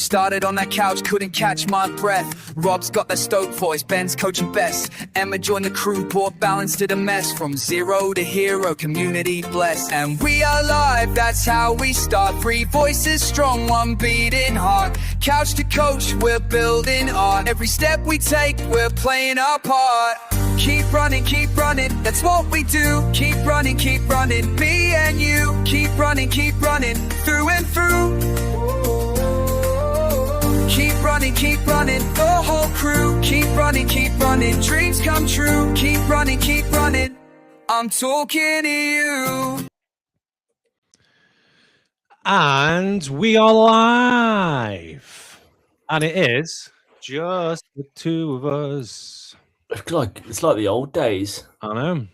Started on that couch, couldn't catch my breath. Rob's got the Stoke voice, Ben's coaching best. Emma joined the crew, brought balance to the mess. From zero to hero, community blessed. And we are live, that's how we start. 3 voices strong, 1 beating heart. Couch to coach, we're building art. Every step we take, we're playing our part. Keep running, that's what we do. Keep running, me and you. Keep running, through and through. Keep running, the whole crew. Keep running, dreams come true. Keep running, I'm talking to you. And we are live. And it is just the 2 of us. It's like the old days. I know.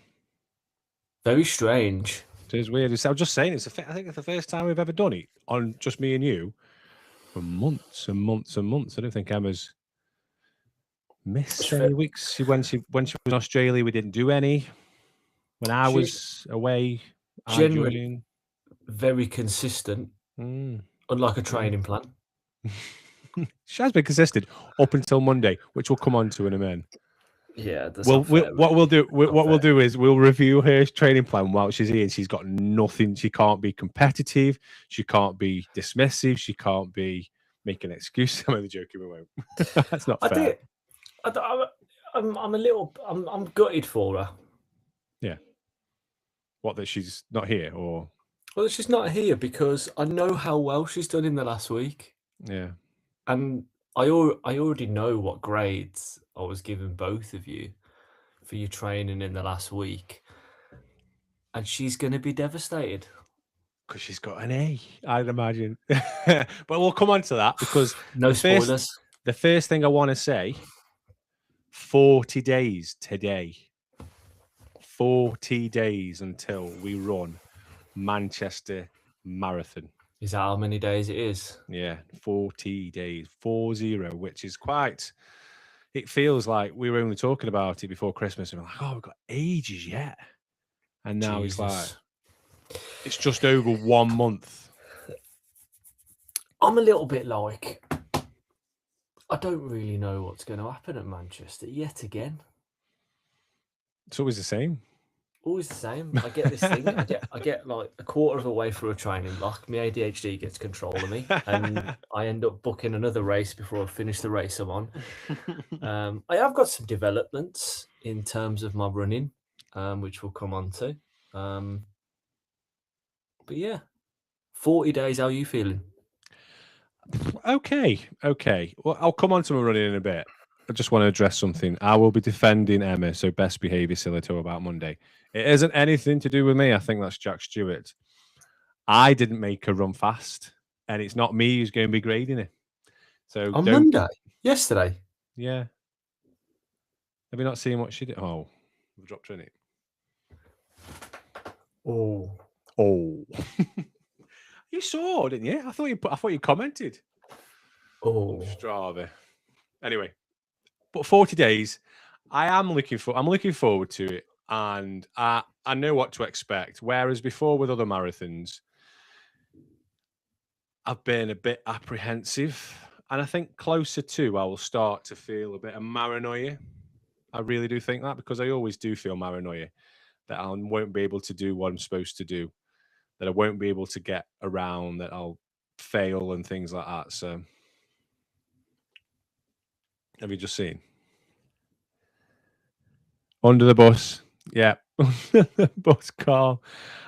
Very strange. It is weird. I was just saying, I think it's the first time we've ever done it on just me and you for months and months and months. I don't think Emma's missed any weeks. When she was in Australia, we didn't do any. When I was away, generally very consistent, unlike a training plan. She has been consistent up until Monday, which we'll come on to in a minute. Yeah, that's what we'll do is we'll review her training plan while she's here. And she's got nothing. She can't be competitive. She can't be dismissive. She can't be making an excuse. I'm only joking. We won't. That's not fair. I'm gutted for her. Yeah. What, that she's not here, or? Well, she's not here because I know how well she's done in the last week. Yeah. And I already know what grades I was giving both of you for your training in the last week. And she's going to be devastated. Because she's got an A, I'd imagine. But we'll come on to that because no spoilers. The first thing I want to say, 40 days today. 40 days until we run Manchester Marathon. Is that how many days it is? Yeah, 40 days, 40, which is quite... It feels like we were only talking about it before Christmas and we're like, oh, we've got ages yet. And now Jesus. It's like, it's just over 1 month. I'm a little bit like, I don't really know what's going to happen at Manchester yet again. It's always the same. Always the same. I get this thing. I get like a quarter of the way through a training block. My ADHD gets control of me, and I end up booking another race before I finish the race I'm on. I have got some developments in terms of my running, which we'll come on to. But yeah, 40 days. How are you feeling? Okay. Well, I'll come on to my running in a bit. I just want to address something. I will be defending Emma, so best behaviour Silito about Monday. It isn't anything to do with me. I think that's Jack Stewart. I didn't make her run fast, and it's not me who's going to be grading it. So on Monday? Yesterday? Yeah. Have you not seen what she did? Oh, we've dropped her in it. Oh. You saw, didn't you? I thought you commented. Oh. Strava. Anyway. But 40 days, I'm looking forward to it, and I know what to expect. Whereas before with other marathons, I've been a bit apprehensive, and I think closer to I will start to feel a bit of paranoia. I really do think that, because I always do feel paranoia that I won't be able to do what I'm supposed to do, that I won't be able to get around, that I'll fail and things like that. So. Have you just seen? Under the bus. Yeah. The bus, Carl.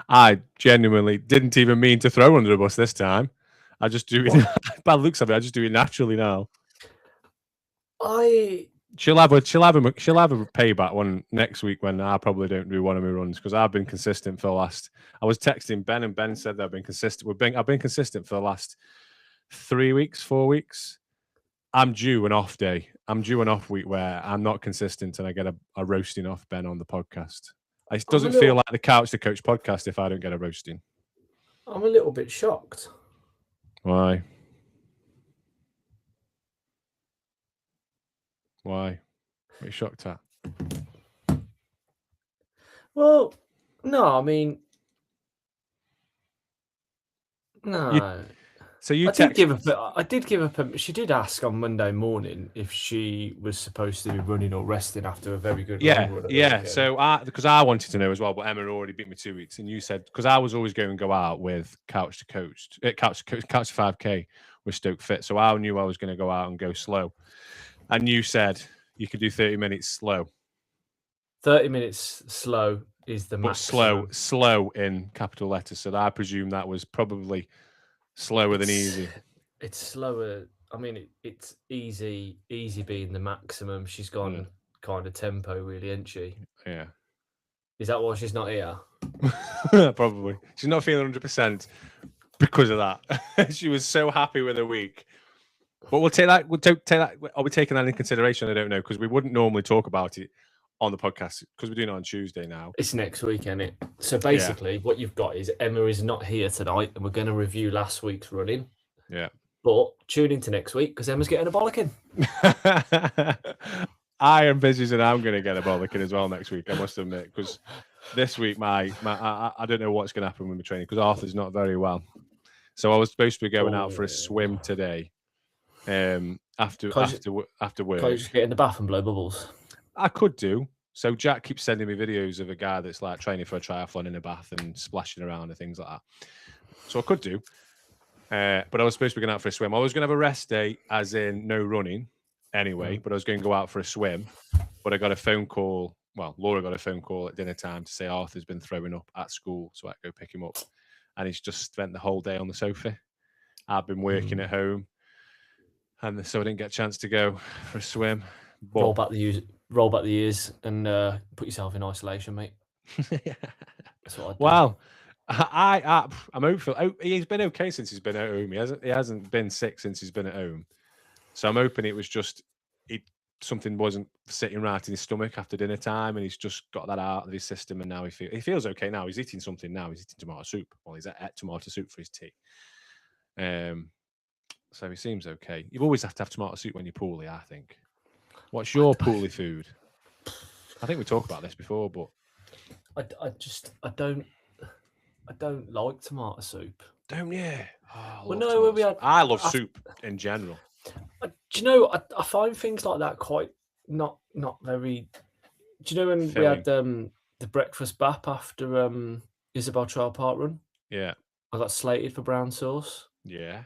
I genuinely didn't even mean to throw under the bus this time. I just do it. Bad looks of it. I just do it naturally now. She'll have a payback one next week when I probably don't do one of my runs, because I've been consistent for the last. I was texting Ben, and Ben said that I've been consistent. I've been consistent for the last 3 weeks, 4 weeks. I'm due an off day. I'm due an off week where I'm not consistent and I get a roasting off Ben on the podcast. It doesn't feel like the Couch to Coach podcast if I don't get a roasting. I'm a little bit shocked. Why? What are you shocked at? Well, no, I mean, no. So you I did text. give her. I did give her. She did ask on Monday morning if she was supposed to be running or resting after a very good long run. Yeah. So because I wanted to know as well, but Emma already beat me 2 weeks, and you said because I was always going to go out with couch to 5K with Stoke Fit, so I knew I was going to go out and go slow, and you said you could do 30 minutes slow. 30 minutes slow is the but maximum. slow in capital letters. So I presume that was probably slower than easy. It's slower. I mean, it's easy being the maximum. She's gone kind of tempo, really, isn't she? Yeah. Is that why she's not here? Probably. She's not feeling 100% because of that. She was so happy with her week. But we'll take that. Are we taking that into consideration? I don't know, because we wouldn't normally talk about it on the podcast because we're doing it on Tuesday now. It's next week, isn't it? So basically, what you've got is Emma is not here tonight, and we're going to review last week's running. Yeah. But tune into next week because Emma's getting a bollocking. I am busy, and I'm going to get a bollocking as well next week. I must admit, because this week I don't know what's going to happen with my training because Arthur's not very well. So I was supposed to be going out for a swim today. After work. Can you just get in the bath and blow bubbles? I could do. So Jack keeps sending me videos of a guy that's like training for a triathlon in a bath and splashing around and things like that. So I could do. But I was supposed to be going out for a swim. I was going to have a rest day, as in no running anyway, but I was going to go out for a swim. But I got a phone call. Well, Laura got a phone call at dinner time to say Arthur's been throwing up at school. So I had to go pick him up. And he's just spent the whole day on the sofa. I've been working at home. And so I didn't get a chance to go for a swim. But... Roll back the years and put yourself in isolation, mate. That's what I'd do. Wow. I'm hopeful. He's been okay since he's been at home. He hasn't been sick since he's been at home. So I'm hoping it was just something wasn't sitting right in his stomach after dinner time, and he's just got that out of his system, and now he feels okay now. He's eating something now. He's eating tomato soup. Well, he's at tomato soup for his tea. So he seems okay. You always have to have tomato soup when you're poorly, I think. What's your poorly food? I think we talked about this before, but I don't like tomato soup. Don't you? I love soup in general. Do you know? I find things like that quite not very. Do you know when we had the breakfast bap after Isabel Trail Park run? Yeah, I got slated for brown sauce. Yeah,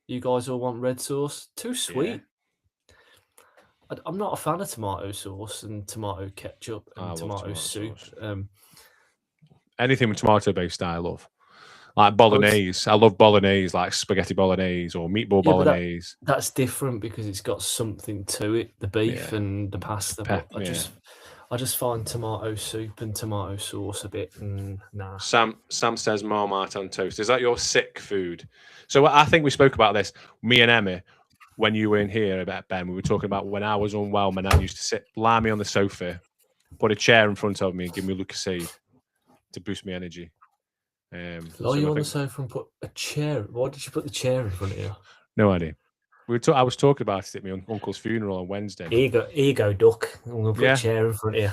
you guys all want red sauce. Too sweet. Yeah. I'm not a fan of tomato sauce and tomato ketchup and tomato soup. Anything with tomato based, I love. Like bolognese. I love bolognese, like spaghetti bolognese or meatball bolognese. That's different because it's got something to it, the beef and the pasta. I just find tomato soup and tomato sauce a bit nah. Sam says Marmite on toast. Is that your sick food? So I think we spoke about this, me and Emma, when you were in here about Ben. We were talking about when I was unwell, my nan used to lie me on the sofa, put a chair in front of me and give me Lucozade to boost my energy. Lie you on the sofa and put a chair? Why did you put the chair in front of you? No idea. I was talking about it at my uncle's funeral on Wednesday. Here you go, duck. I'm going to put a chair in front of you.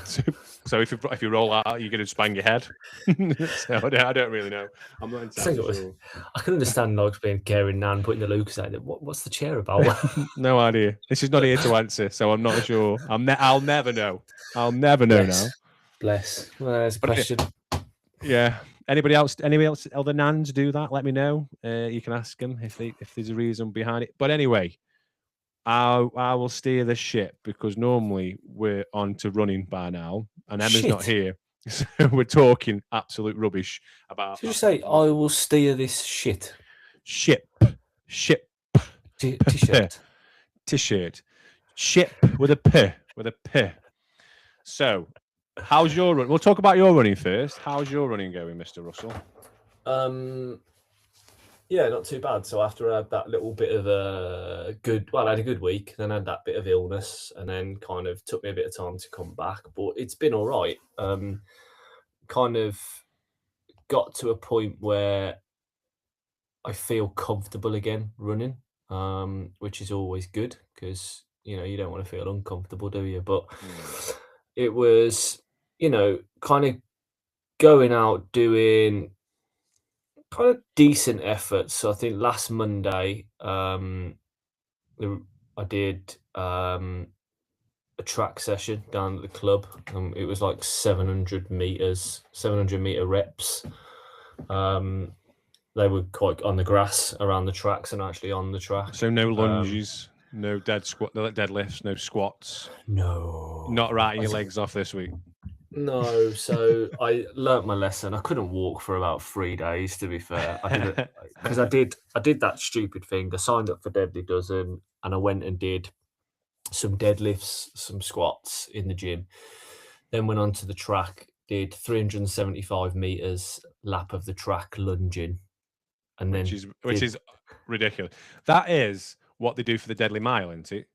So if you roll out, you're going to bang your head. So I don't really know. I'm not entirely sure. I can understand like being caring nan putting the Lucozade. What's the chair about? No idea. This is not here to answer, so I'm not sure. I'll never know. I'll never know now. Bless. Well, there's a question. Yeah. Anybody else? Other nans do that? Let me know. You can ask them if there's a reason behind it. But anyway, I will steer the ship because normally we're on to running by now, and Emma's not here, so we're talking absolute rubbish about. Did you say I will steer this shit? Ship. T-shirt. T-shirt. Ship with a P. So. How's your run? We'll talk about your running first. How's your running going, Mr. Russell? Yeah, not too bad. So after I had that little bit of I had a good week, then I had that bit of illness, and then kind of took me a bit of time to come back, but it's been all right. Kind of got to a point where I feel comfortable again running, which is always good because, you don't want to feel uncomfortable, do you? But it was... kind of going out doing kind of decent effort. So I think last Monday, I did a track session down at the club. It was like 700 meters, 700-meter reps. They were quite on the grass around the tracks and actually on the track. So no lunges, no deadlifts, no squats. No, Not writing your legs off this week. No, so I learnt my lesson. I couldn't walk for about 3 days, to be fair. I did it because I did that stupid thing. I signed up for Deadly Dozen and I went and did some deadlifts, some squats in the gym. Then went onto the track, did 375 meters lap of the track lunging, and which is ridiculous. That is what they do for the Deadly Mile, isn't it?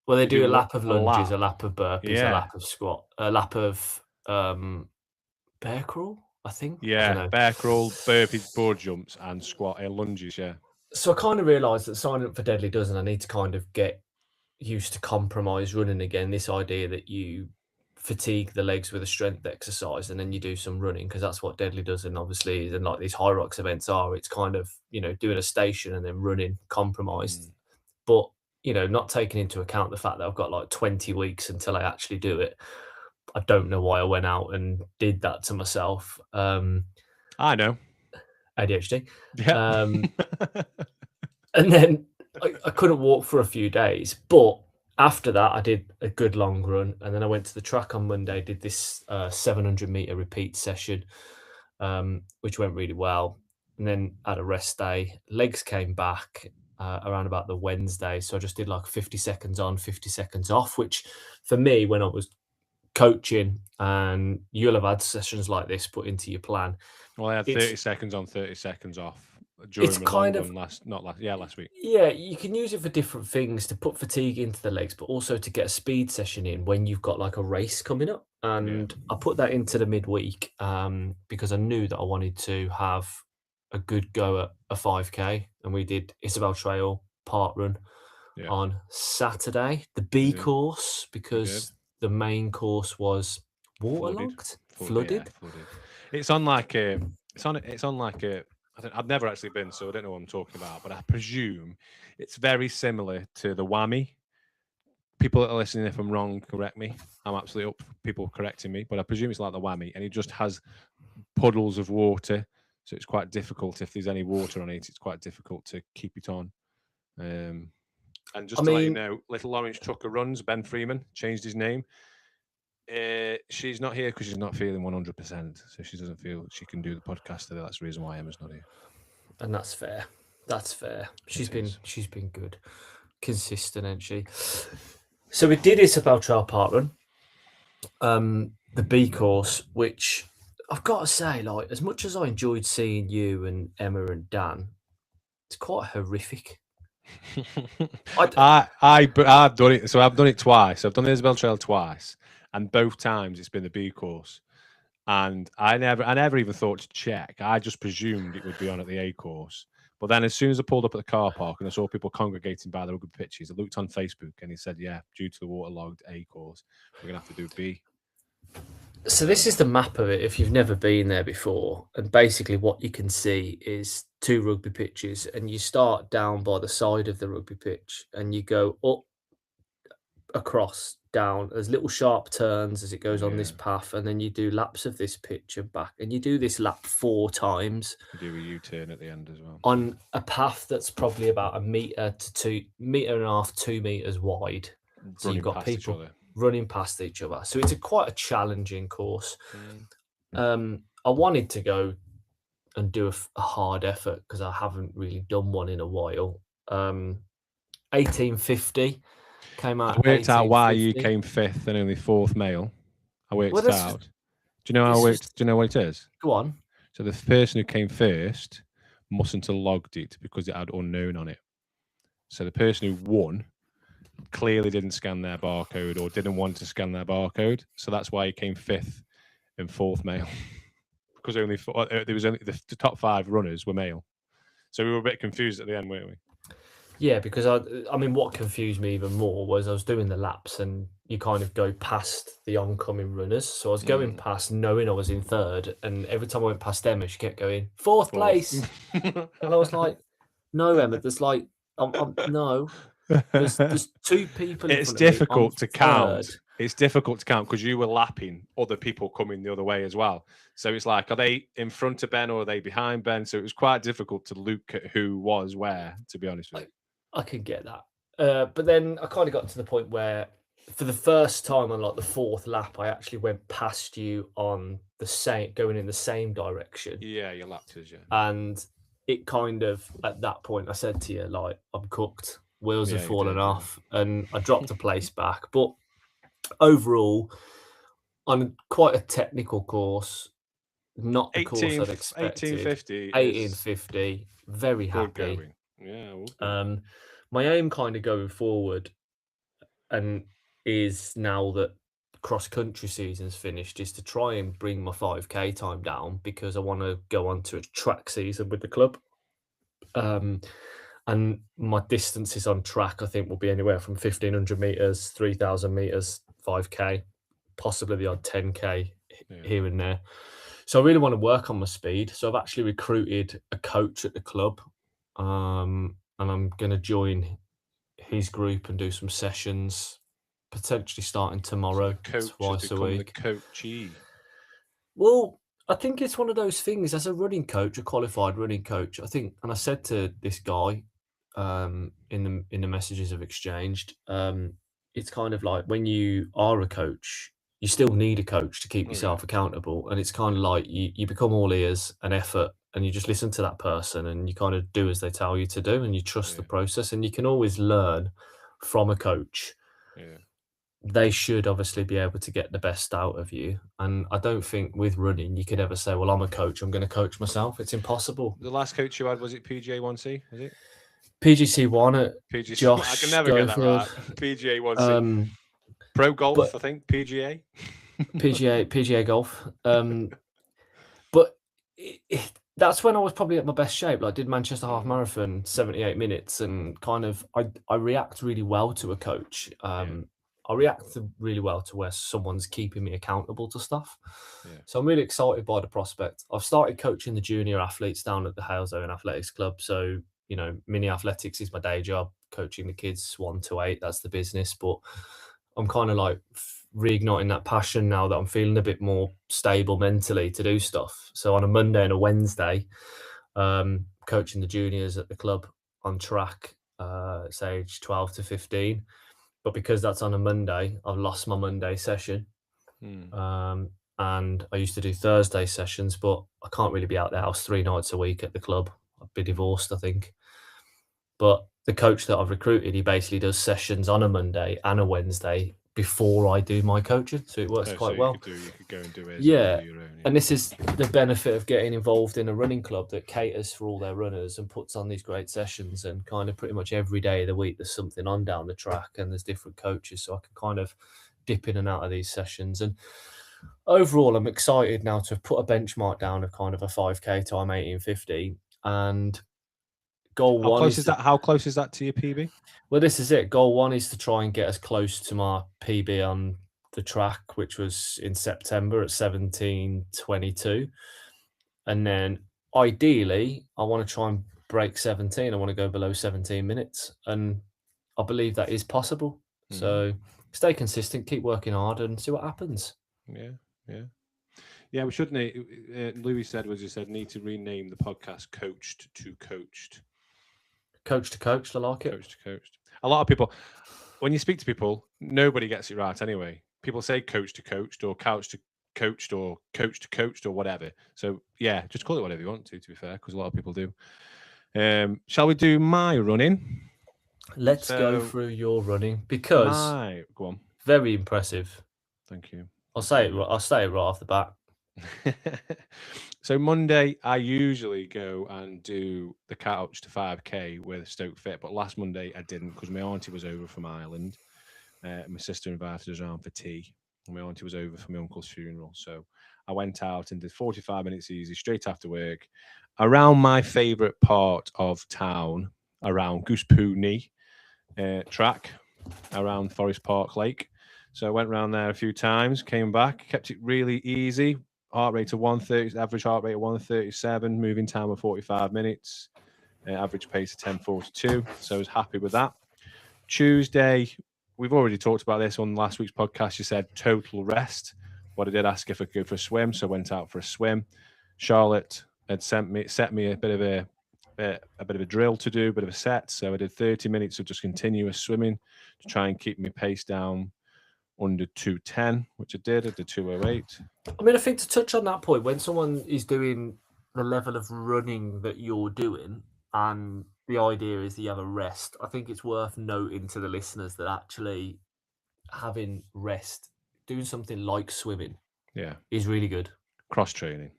Well, they do a lap of lunges, a lap of burpees, Yeah. a lap of squat, a lap of bear crawl, I think. Yeah, bear crawl, burpees, board jumps, and squat lunges. Yeah. So I kind of realised that signing up for Deadly Dozen, I need to kind of get used to compromise running again. This idea that you fatigue the legs with a strength exercise and then you do some running, because that's what Deadly Dozen obviously is, and like these High Rocks events are. It's kind of, you know, doing a station and then running compromised, but you know, not taking into account the fact that I've got like 20 weeks until I actually do it. I don't know why I went out and did that to myself. I know. ADHD. Yeah. And then I couldn't walk for a few days, but after that I did a good long run, and then I went to the track on Monday, did this 700-meter repeat session, which went really well, and then had a rest day. Legs came back around about the Wednesday, so I just did like 50 seconds on, 50 seconds off, which for me, when I was coaching, and you'll have had sessions like this put into your plan. Well, I had 30 seconds on, 30 seconds off during the long run last week. Yeah, you can use it for different things, to put fatigue into the legs, but also to get a speed session in when you've got like a race coming up. And I put that into the midweek because I knew that I wanted to have a good go at a 5K, and we did Isabel Trail part run on Saturday, the B course, because the main course was waterlogged, flooded. Yeah, flooded. It's on like a I've never actually been, so I don't know what I'm talking about, but I presume it's very similar to the Whammy. People that are listening, if I'm wrong, correct me. I'm absolutely up for people correcting me, but I presume it's like the Whammy, and it just has puddles of water, so it's quite difficult. If there's any water on it, it's quite difficult to keep it on. And just to let you know, Little Orange Trucker Runs, Ben Freeman, changed his name. She's not here because she's not feeling 100%, so she doesn't feel she can do the podcast today. That's the reason why Emma's not here, and that's fair. That's fair. She's been good, consistent, ain't she? So we did Isabel Trail part run, the B course, which I've got to say, like, as much as I enjoyed seeing you and Emma and Dan, it's quite horrific. I've done it. So I've done it twice. I've done the Isabel Trail twice. And both times it's been the B course, and I never even thought to check. I just presumed it would be on at the A course. But then as soon as I pulled up at the car park and I saw people congregating by the rugby pitches, I looked on Facebook and he said, "Yeah, due to the waterlogged A course, we're gonna have to do B." So this is the map of it. If you've never been there before, and basically what you can see is 2 rugby pitches, and you start down by the side of the rugby pitch, and you go up, across, down, as little sharp turns as it goes on this path, and then you do laps of this pitch and back, and you do this lap 4 times. You do a U-turn at the end as well on a path that's probably about 1.5 meters to 2 meters wide. So you've got people running past each other. So it's quite a challenging course. I wanted to go and do a hard effort because I haven't really done one in a while. 1850. Came out. I worked out why you came 5th and only 4th male. I worked it out. Do you know how do you know what it is? Go on. So the person who came first mustn't have logged it because it had unknown on it. So the person who won clearly didn't scan their barcode or didn't want to scan their barcode. So that's why he came 5th and 4th male. Because there was only the top 5 runners were male. So we were a bit confused at the end, weren't we? Yeah, because I mean, what confused me even more was I was doing the laps and you kind of go past the oncoming runners. So I was going past knowing I was in third, and every time I went past Emma, she kept going, fourth place. And I was like, no, Emma, there's like, no, there's two people in It's front of me. I'm difficult to third. count. It's difficult to count because you were lapping other people coming the other way as well. So it's like, are they in front of Ben or are they behind Ben? So it was quite difficult to look at who was where, to be honest with you. I could get that. But then I kind of got to the point where for the first time on like the fourth lap, I actually went past you on the same, going in the same direction. Yeah, you lapped us, yeah. And it kind of, at that point, I said to you, like, I'm cooked. Wheels have fallen off. And I dropped a place back. But overall, on quite a technical course, not the course I'd expected. 1850, very happy. Going. Yeah. My aim kind of going forward, and is now that cross country season's finished, is to try and bring my 5k time down because I want to go on to a track season with the club. And my distances on track, I think, will be anywhere from 1,500 meters, 3,000 meters, 5k, possibly the odd 10k here and there. So I really want to work on my speed. So I've actually recruited a coach at the club, and I'm going to join his group and do some sessions, potentially starting tomorrow, twice a week. The coachee. Well, I think it's one of those things as a running coach, a qualified running coach. I think, and I said to this guy in the messages I've exchanged, it's kind of like when you are a coach, you still need a coach to keep yourself accountable. And it's kind of like you become all ears and effort, and you just listen to that person and you kind of do as they tell you to do, and you trust the process, and you can always learn from a coach. Yeah. They should obviously be able to get the best out of you. And I don't think with running you could ever say, well, I'm a coach, I'm going to coach myself. It's impossible. The last coach you had, was it PGA 1C? Was it? PGC 1 at PGC. Josh. I can never get that right. PGA 1C. Pro Golf, I think. PGA. PGA Golf. But that's when I was probably at my best shape. Like, I did Manchester Half Marathon, 78 minutes, and kind of I react really well to a coach. I react really well to where someone's keeping me accountable to stuff. So I'm really excited by the prospect. I've started coaching the junior athletes down at the Halezone Athletics Club. So, you know, mini athletics is my day job, coaching the kids 1 to 8. That's the business. But I'm kind of like reigniting that passion now that I'm feeling a bit more stable mentally to do stuff. So on a Monday and a Wednesday, coaching the juniors at the club on track, it's age 12 to 15. But because that's on a Monday, I've lost my Monday session. And I used to do Thursday sessions, but I can't really be out the house 3 nights a week at the club. I'd be divorced, I think. But the coach that I've recruited, he basically does sessions on a Monday and a Wednesday before I do my coaching. So it works quite well. You could go and do it. And this is the benefit of getting involved in a running club that caters for all their runners and puts on these great sessions, and kind of pretty much every day of the week there's something on down the track and there's different coaches, so I can kind of dip in and out of these sessions. And overall, I'm excited now to have put a benchmark down of kind of a 5k time 1850, and goal one is how close is that to your PB? Well, this is it. Goal 1 is to try and get as close to my PB on the track, which was in September at 17:22. And then ideally, I want to try and break 17. I want to go below 17 minutes. And I believe that is possible. So stay consistent, keep working hard, and see what happens. Yeah, we should Louis said, need to rename the podcast Coached to Coached. Coach to Coached, I like it. Coach to Coached. A lot of people, when you speak to people, nobody gets it right anyway. People say coach to coached or couch to coached or coach to coached or whatever. So yeah, just call it whatever you want to be fair, because a lot of people do. Shall we do my running? Let's go through your running, because go on. Very impressive. Thank you. I'll say it right off the bat. So Monday, I usually go and do the couch to 5k with Stoke Fit, but last Monday I didn't because my auntie was over from Ireland. My sister invited us around for tea, and my auntie was over for my uncle's funeral. So I went out and did 45 minutes easy straight after work around my favourite part of town, around Goose Poo Knee track around Forest Park Lake. So I went around there a few times, came back, kept it really easy. Heart rate of 130, average heart rate of 137, moving time of 45 minutes, average pace of 10:42. So I was happy with that. Tuesday, we've already talked about this on last week's podcast. You said total rest. But I did ask if I could go for a swim, so I went out for a swim. Charlotte had set me a bit of a drill to do, a bit of a set. So I did 30 minutes of just continuous swimming to try and keep my pace down under 210, which I did. I did 208. I mean, I think to touch on that point, when someone is doing the level of running that you're doing, and the idea is that you have a rest, I think it's worth noting to the listeners that actually having rest, doing something like swimming, is really good. Cross training.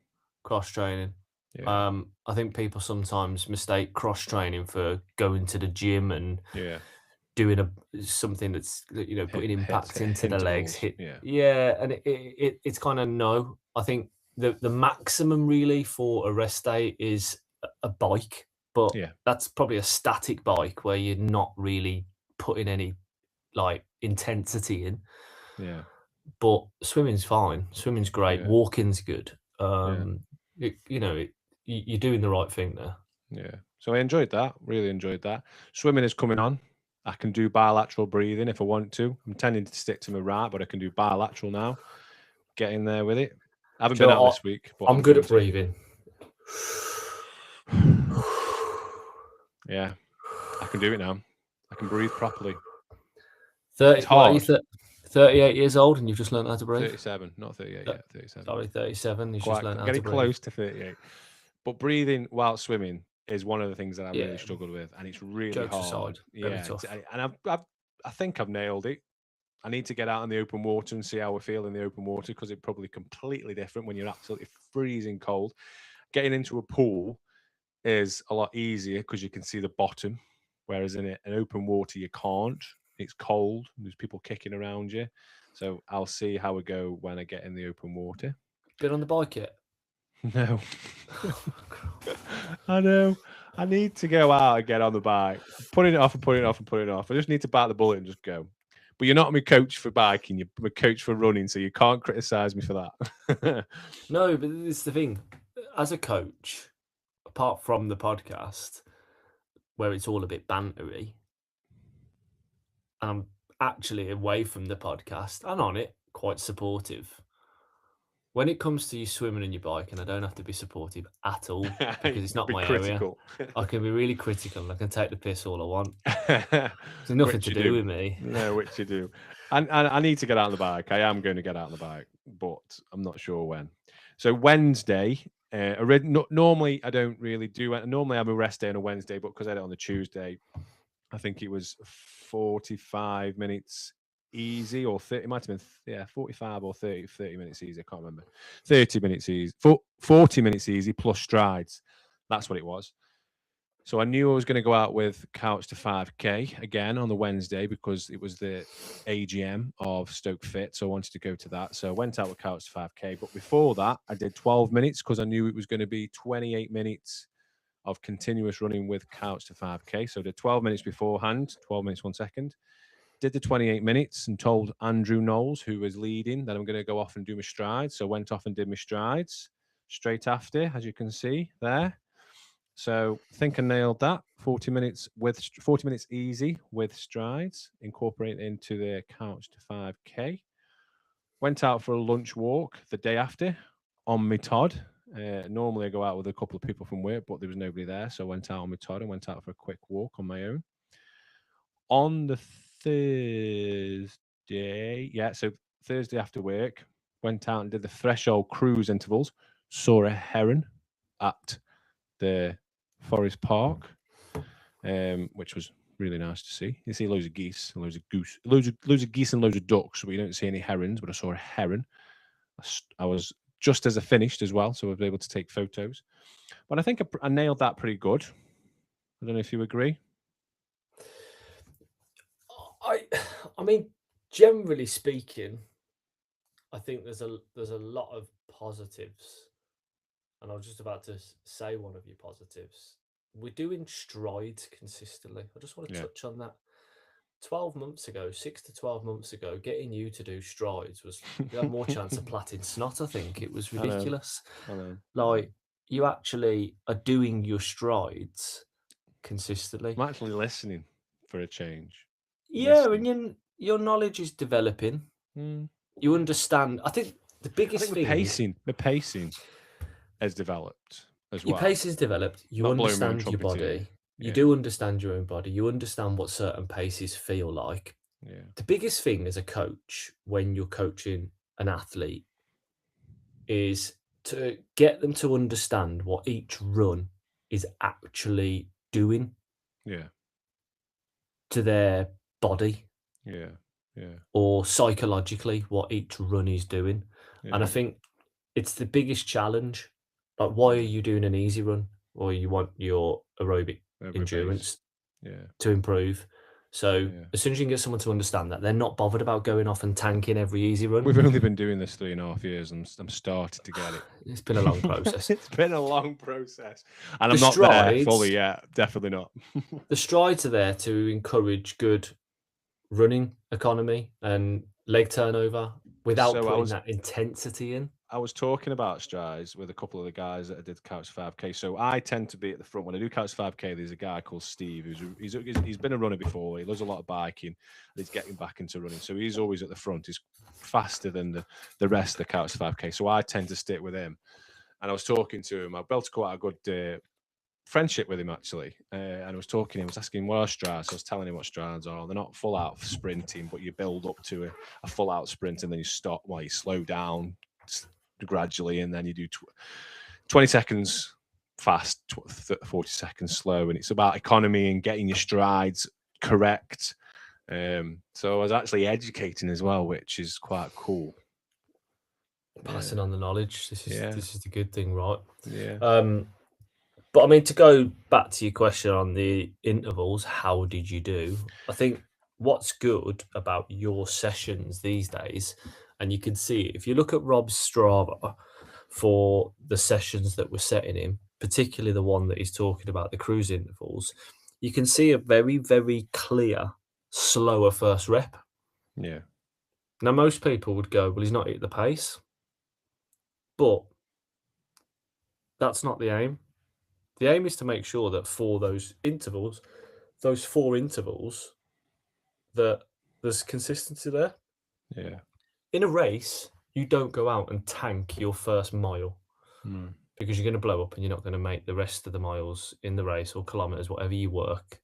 Yeah. I think people sometimes mistake cross training for going to the gym and doing something that's putting impact into the legs. And it's kind of no. I think the maximum really for a rest day is a bike, but that's probably a static bike where you're not really putting any like intensity in. Yeah. But swimming's fine. Swimming's great. Walking's good. You're doing the right thing there. Yeah. So I enjoyed that. Really enjoyed that. Swimming is coming on. I can do bilateral breathing if I want to. I'm tending to stick to my right, but I can do bilateral now. Get in there with it. I haven't been out this week. But I'm good at breathing. Yeah. I can do it now. I can breathe properly. 38 years old and you've just learned how to breathe? 37, not 38 yet. 37. Sorry, 37. You've just learned how to breathe. Getting close to 38. But breathing while swimming is one of the things that I really struggled with, and it's really Jokes hard. Aside, tough. And I think I've nailed it. I need to get out in the open water and see how I feel in the open water, because it's probably completely different when you're absolutely freezing cold. Getting into a pool is a lot easier because you can see the bottom, whereas in an open water you can't. It's cold. There's people kicking around you. So I'll see how I go when I get in the open water. Been on the bike yet? No. I know. I need to go out and get on the bike. Putting it off. I just need to bite the bullet and just go. But you're not my coach for biking. You're my coach for running, so you can't criticize me for that. No, but it's the thing. As a coach, apart from the podcast, where it's all a bit bantery, and I'm actually away from the podcast and on it, quite supportive. When it comes to you swimming and your bike, and I don't have to be supportive at all because it's not my critical area. I can be really critical and I can take the piss all I want. There's nothing to do with me. No, which you do. And I need to get out on the bike. I am going to get out on the bike, but I'm not sure when. So Wednesday, normally I don't really do it. Normally I have a rest day on a Wednesday, but because I did it on the Tuesday, I think it was 45 minutes easy, or 30, it might have been 45 or 30 minutes easy. I can't remember. 30 minutes easy, 40 minutes easy plus strides. That's what it was. So I knew I was going to go out with Couch to 5K again on the Wednesday because it was the AGM of Stoke Fit. So I wanted to go to that. So I went out with Couch to 5K. But before that, I did 12 minutes because I knew it was going to be 28 minutes of continuous running with Couch to 5K. So I did 12 minutes beforehand, 12 minutes, 1 second. Did the 28 minutes and told Andrew Knowles, who was leading, that I'm going to go off and do my strides. So went off and did my strides straight after, as you can see there. So I think I nailed that. 40 minutes easy with strides, incorporate into the Couch to 5K. Went out for a lunch walk the day after on my Todd. Normally I go out with a couple of people from work, but there was nobody there. So I went out on my Todd and went out for a quick walk on my own. On the Thursday, so Thursday after work, went out and did the threshold cruise intervals. Saw a heron at the Forest Park, which was really nice to see. You see loads of geese, loads of goose, loads of geese and loads of ducks, but you don't see any herons. But I saw a heron. I was just as I finished as well, so I was able to take photos. But I think I nailed that pretty good. I don't know if you agree. I mean, generally speaking, I think there's a lot of positives, and I was just about to say one of your positives we're doing strides consistently. I just want to Yeah. touch on that. 12 months ago, 6 to 12 months ago, getting you to do strides was you had more chance of platting snot. I think it was I know. ridiculous. I know. Like you actually are doing your strides consistently. I'm actually listening for a change. Yeah, listening. and your knowledge is developing. Mm. You understand. I think the I biggest think thing the pacing has developed as your well. pace is developed. You Not blowing my own understand your trumpet here. body. You Yeah. do understand your own body. You understand what certain paces feel like. Yeah. The biggest thing as a coach when you're coaching an athlete is to get them to understand what each run is actually doing Yeah. to their body Yeah. Yeah. or psychologically what each run is doing. Yeah. And I think it's the biggest challenge. Like, why are you doing an easy run or you want your aerobic Every endurance base. Yeah. to improve? So Yeah. as soon as you can get someone to understand that, they're not bothered about going off and tanking every easy run. We've only been doing this 3.5 years, and I'm starting to get it. It's been a long process. It's been a long process, and The I'm not there strides- fully yet. Definitely not. The strides are there to encourage good running economy and leg turnover without So I putting was- that intensity in. I was talking about strides with a couple of the guys that I did Couch 5K. So I tend to be at the front when I do Couch 5K. There's a guy called Steve he's been a runner before. He does a lot of biking. And he's getting back into running, so he's always at the front. He's faster than the rest of the Couch 5K. So I tend to stick with him. And I was talking to him. I built quite a good friendship with him actually, and I was talking. He was asking what are strides. So I was telling him what strides are. They're not full out sprinting, but you build up to a full out sprint and then you stop while you slow down gradually, and then you do 20 seconds fast, 40 seconds slow, and it's about economy and getting your strides correct. So I was actually educating as well, which is quite cool. Passing on the knowledge. This is the good thing, right? Yeah. But I mean, to go back to your question on the intervals, how did you do? I think what's good about your sessions these days, and you can see it, if you look at Rob's Strava for the sessions that we're setting him, particularly the one that he's talking about, the cruise intervals, you can see a very, very clear, slower first rep. Yeah. Now, most people would go, well, he's not hit the pace. But that's not the aim. The aim is to make sure that for those intervals, those 4 intervals, that there's consistency there. Yeah. In a race, you don't go out and tank your first mile because you're going to blow up and you're not going to make the rest of the miles in the race or kilometers, whatever you work.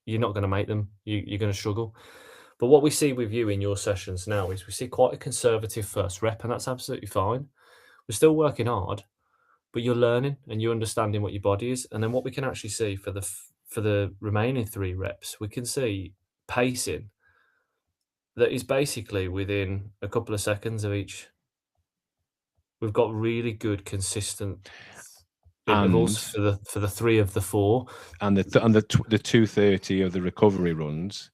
You're not going to make them. You're going to struggle. But what we see with you in your sessions now is we see quite a conservative first rep, and that's absolutely fine. We're still working hard, but you're learning and you're understanding what your body is. And then what we can actually see for the remaining 3 reps, we can see pacing that is basically within a couple of seconds of each. We've got really good, consistent intervals for the 3 of the 4, and the 230 of the recovery runs.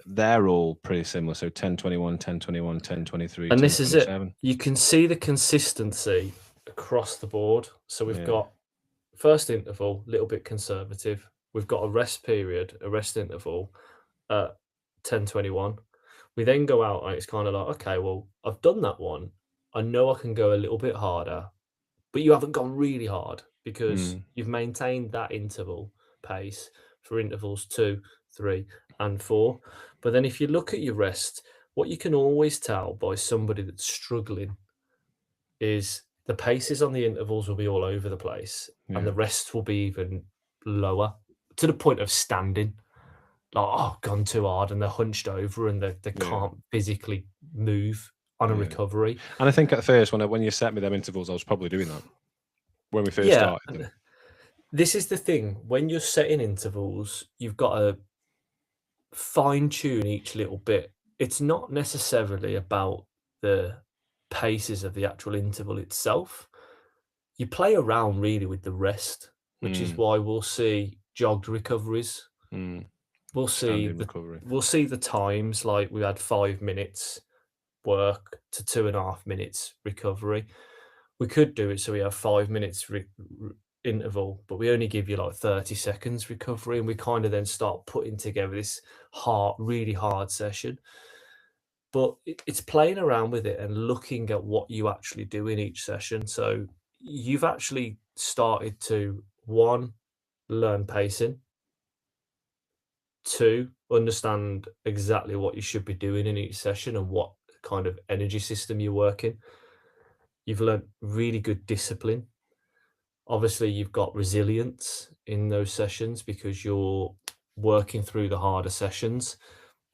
They're all pretty similar. So 10:21, 10:21, 10:23. And this is it. You can see the consistency across the board. So we've got first interval, a little bit conservative. We've got a rest period, a rest interval at 10:21. We then go out and it's kind of like, okay, well, I've done that one. I know I can go a little bit harder, but you haven't gone really hard because you've maintained that interval pace for intervals 2, 3, and 4. But then if you look at your rest, what you can always tell by somebody that's struggling is the paces on the intervals will be all over the place and the rest will be even lower to the point of standing. Like, oh, gone too hard, and they're hunched over and they can't physically move on a recovery. And I think at first when you set me them intervals, I was probably doing that when we first started them. This is the thing. When you're setting intervals, you've got to fine-tune each little bit. It's not necessarily about the paces of the actual interval itself. You play around really with the rest, which is why we'll see jogged recoveries. We'll see the times, like we had 5 minutes work to 2.5 minutes recovery. We could do it so we have 5 minutes interval, but we only give you like 30 seconds recovery, and we kind of then start putting together this really hard session. But it's playing around with it and looking at what you actually do in each session. So you've actually started to, one, learn pacing, two, understand exactly what you should be doing in each session and what kind of energy system you're working. You've learned really good discipline. Obviously, you've got resilience in those sessions because you're working through the harder sessions.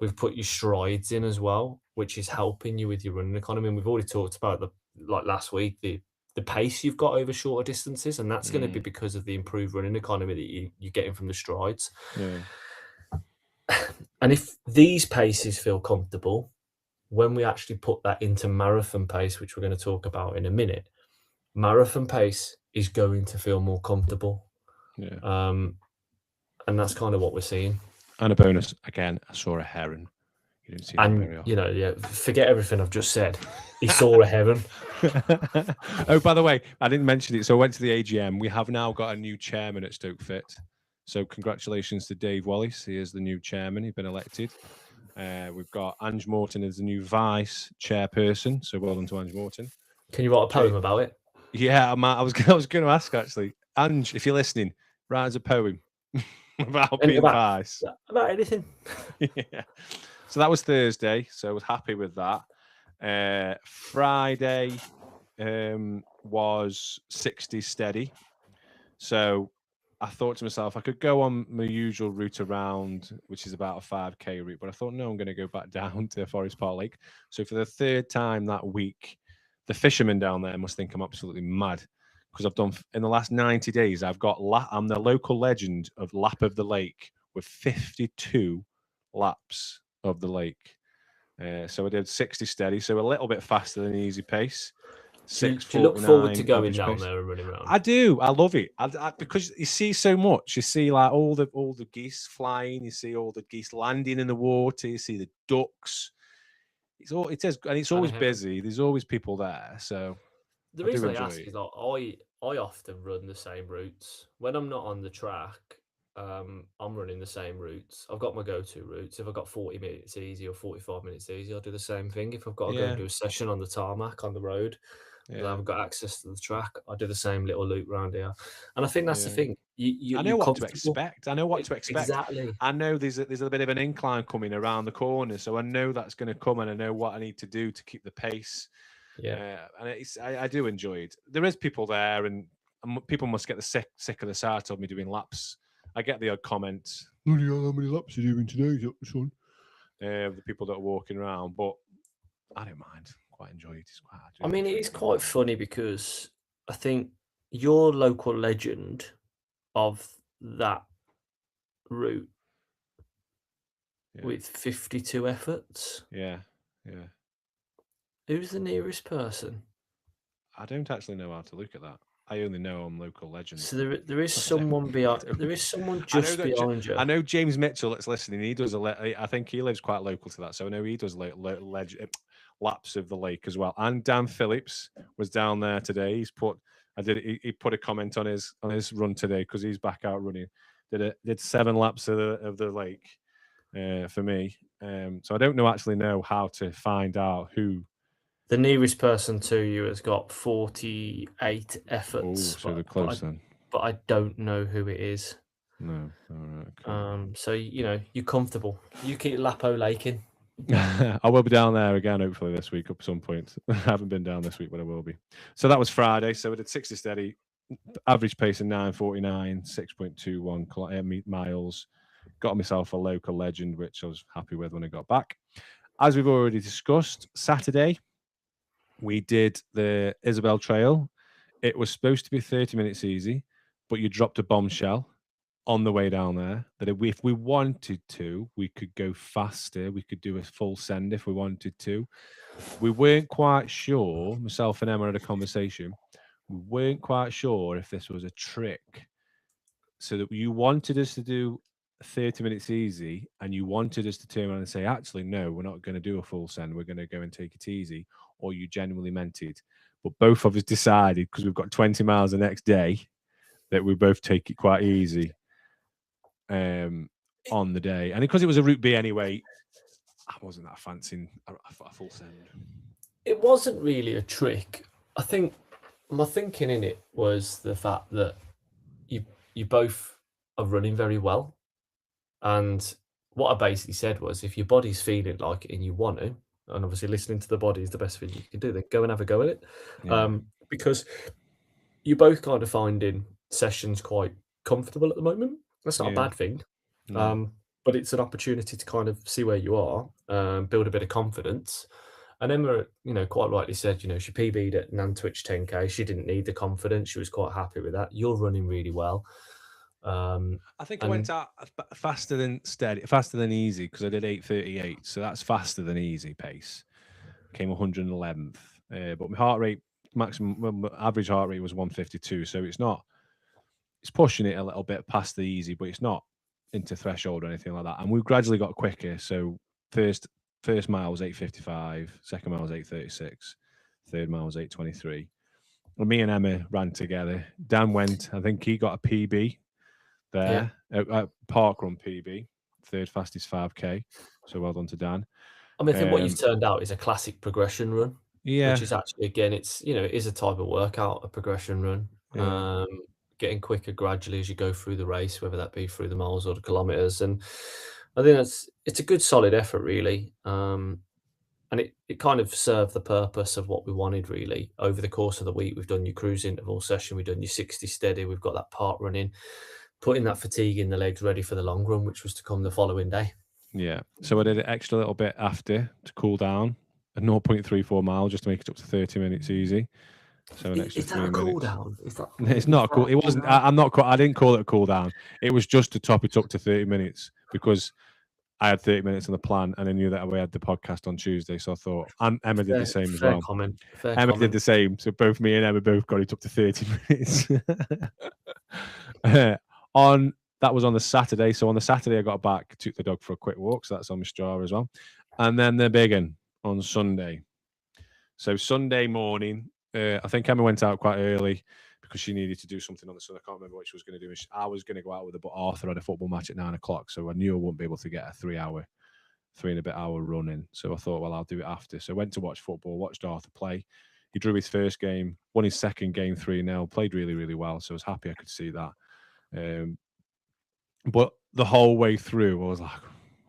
We've put your strides in as well, which is helping you with your running economy. And we've already talked about like last week, the pace you've got over shorter distances, and that's going to be because of the improved running economy that you're getting from the strides. Yeah. And if these paces feel comfortable, when we actually put that into marathon pace, which we're going to talk about in a minute, marathon pace is going to feel more comfortable. Yeah. And that's kind of what we're seeing. And a bonus, again, I saw a heron. You didn't see that very often. Forget everything I've just said. He saw a heron. Oh, by the way, I didn't mention it. So I went to the AGM. We have now got a new chairman at Stoke Fit. So congratulations to Dave Wallace. He is the new chairman. He's been elected. We've got Ange Morton as the new vice chairperson. So well done to Ange Morton. Can you write a poem about it? Yeah, I was going to ask actually. Ange, if you're listening, write us a poem about being vice. About anything. Yeah. So that was Thursday. So I was happy with that. Friday was 60 steady. So I thought to myself, I could go on my usual route around, which is about a 5K route, but I thought, no, I'm going to go back down to Forest Park Lake. So for the third time that week, the fishermen down there must think I'm absolutely mad because I've done, in the last 90 days, I'm the local legend of Lap of the Lake with 52 laps of the lake. So I did 60 steady, so a little bit faster than the easy pace. Do you look forward to going down there and running around? I do. I love it. Because you see so much. You see like all the geese flying. You see all the geese landing in the water. You see the ducks. It's always busy. There's always people there. So the reason I ask is like I often run the same routes when I'm not on the track. I'm running the same routes. I've got my go-to routes. If I've got 40 minutes easy or 45 minutes easy, I'll do the same thing. If I've got to go and do a session on the tarmac on the road, I haven't got access to the track, I do the same little loop around here. And I think that's the thing. I know what to expect. Exactly. I know there's a bit of an incline coming around the corner, so I know that's going to come, and I know what I need to do to keep the pace. Yeah. And I do enjoy it. There is people there, and people must get the sick of the sight of me doing laps. I get the odd comment, how many laps are you doing today, son? The people that are walking around, but I don't mind. Quite enjoy it. I mean, it is quite funny because I think your local legend of that route with 52 efforts. Yeah. Who's the nearest person? I don't actually know how to look at that. I only know I'm local legend. So there is someone behind. There is someone just behind you. I know James Mitchell that's listening. He does I think he lives quite local to that, so I know he does laps of the lake as well. And Dan Phillips was down there today. He put a comment on his run today because he's back out running. Did 7 laps of the lake for me. So I don't actually know how to find out who. The nearest person to you has got 48 efforts. Oh, so they're close then. But I don't know who it is. No. All right. Okay. So you're comfortable. You keep Lapo Laking. I will be down there again, hopefully this week at some point. I haven't been down this week, but I will be. So that was Friday. So we did 60 steady, average pace of 9:49, 6.21 miles. Got myself a local legend, which I was happy with when I got back. As we've already discussed, Saturday we did the Isabel Trail. It was supposed to be 30 minutes easy, but you dropped a bombshell on the way down there that if we wanted to, we could go faster. We could do a full send if we wanted to. We weren't quite sure. Myself and Emma had a conversation. We weren't quite sure if this was a trick. So that you wanted us to do 30 minutes easy, and you wanted us to turn around and say, actually, no, we're not going to do a full send. We're going to go and take it easy, or you genuinely meant it. But both of us decided, because we've got 20 miles the next day, that we both take it quite easy on the day. And because it was a Route B anyway, I wasn't that fancying a full send. It wasn't really a trick. I think my thinking in it was the fact that you both are running very well. And what I basically said was, if your body's feeling like it and you want to, and obviously listening to the body is the best thing you can do, then go and have a go at it. Yeah. Because you're both kind of finding sessions quite comfortable at the moment. That's not a bad thing. No. But it's an opportunity to kind of see where you are, build a bit of confidence. And Emma, quite rightly said, she PB'd at Nantwich 10K. She didn't need the confidence. She was quite happy with that. You're running really well. I think I went out faster than easy, because I did 8:38, so that's faster than easy pace. Came 111th, but my heart rate, maximum average heart rate was 152, so it's pushing it a little bit past the easy, but it's not into threshold or anything like that. And we gradually got quicker. So first mile was 8:55, second mile was 8:36, third mile was 8:23. Well, me and Emma ran together. Dan went, I think he got a PB there, at Parkrun PB, third fastest 5K. So well done to Dan. I mean, I think what you've turned out is a classic progression run. Yeah. Which is actually, again, it is a type of workout, a progression run. Yeah. Getting quicker gradually as you go through the race, whether that be through the miles or the kilometers. And I think it's a good solid effort, really. And it kind of served the purpose of what we wanted, really. Over the course of the week, we've done your cruise interval session, we've done your 60 steady, we've got that part running, putting that fatigue in the legs ready for the long run, which was to come the following day. Yeah. So I did an extra little bit after to cool down, a 0.34 mile, just to make it up to 30 minutes easy. So an extra 3 minutes. Cool down? It's not a cool. It wasn't. I'm not. I didn't call it a cool down. It was just to top it up to 30 minutes, because I had 30 minutes on the plan, and I knew that we had the podcast on Tuesday. So I thought, and Emma did the same as well. Emma did the same. So both me and Emma both got it up to 30 minutes. That was on the Saturday. So on the Saturday, I got back, took the dog for a quick walk. So that's on my Strava as well. And then the big one on Sunday. So Sunday morning, I think Emma went out quite early because she needed to do something on the sun. I can't remember what she was going to do. I was going to go out with her, but Arthur had a football match at 9 o'clock. So I knew I wouldn't be able to get a 3 and a bit hour run in. So I thought, well, I'll do it after. So I went to watch football, watched Arthur play. He drew his first game, won his second game 3-0, played really, really well. So I was happy I could see that. But the whole way through, I was like,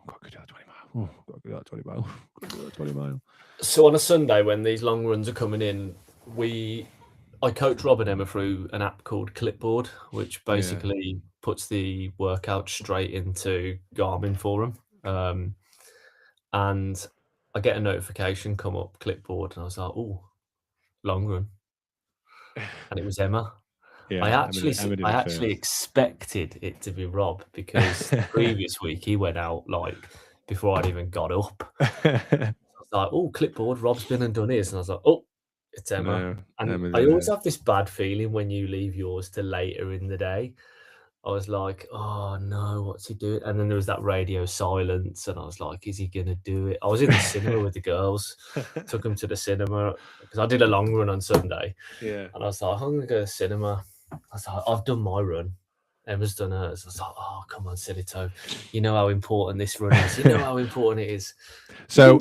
I've got to do that 20 mile. I've got to do that 20 mile. I've got to do that 20 mile. So on a Sunday, when these long runs are coming in, I coach Rob and Emma through an app called Clipboard, which basically puts the workout straight into Garmin for them. And I get a notification come up, Clipboard, and I was like, oh, long run. And it was Emma. Yeah, I actually expected it to be Rob, because the previous week he went out like before I'd even got up. I was like, oh, Clipboard, Rob's been and done his. And I was like, oh, it's Emma. No, and I always have this bad feeling when you leave yours to later in the day. I was like, oh no, what's he doing? And then there was that radio silence, and I was like, is he gonna do it? I was in the cinema with the girls, took them to the cinema because I did a long run on Sunday. Yeah. And I was like, I'm gonna go to the cinema. I was like, I've done my run. Emma's done hers. I was like, oh, come on, silly toe. You know how important this run is. You know how important it is. So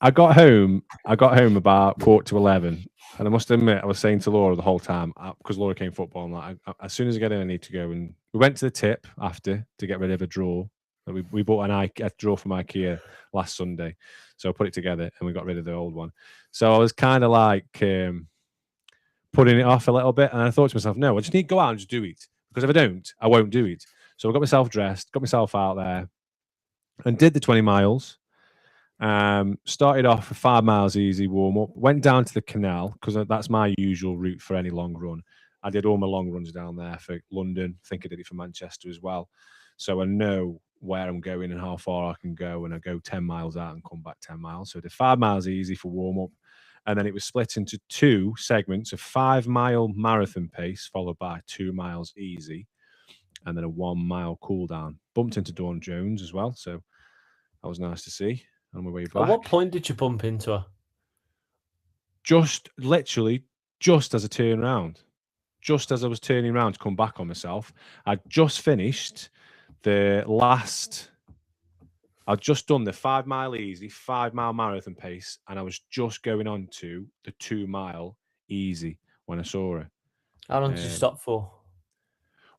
I got home about 11:15, and I must admit, I was saying to Laura the whole time, because Laura came football, I'm like, as soon as I get in, I need to go. And we went to the tip after to get rid of a drawer. We bought a drawer from IKEA last Sunday, so I put it together and we got rid of the old one. So I was kind of like putting it off a little bit, and I thought to myself, no, I just need to go out and just do it, because if I don't, I won't do it. So I got myself dressed, got myself out there, and did the 20 miles. Started off with 5 miles easy warm up, went down to the canal, because that's my usual route for any long run. I did all my long runs down there for London. I think I did it for Manchester as well. So I know where I'm going and how far I can go, and I go 10 miles out and come back 10 miles. So I did 5 miles easy for warm up, and then it was split into 2 segments of 5-mile marathon pace, followed by 2 miles easy, and then a 1 mile cool down. Bumped into Dawn Jones as well, so that was nice to see on my way back. At what point did you bump into her? Literally just as I turned around. just as I was turning around to come back on myself, I'd just finished the last. I'd just done the 5 mile easy, 5 mile marathon pace, and I was just going on to the 2 mile easy when I saw her. How long did you stop for?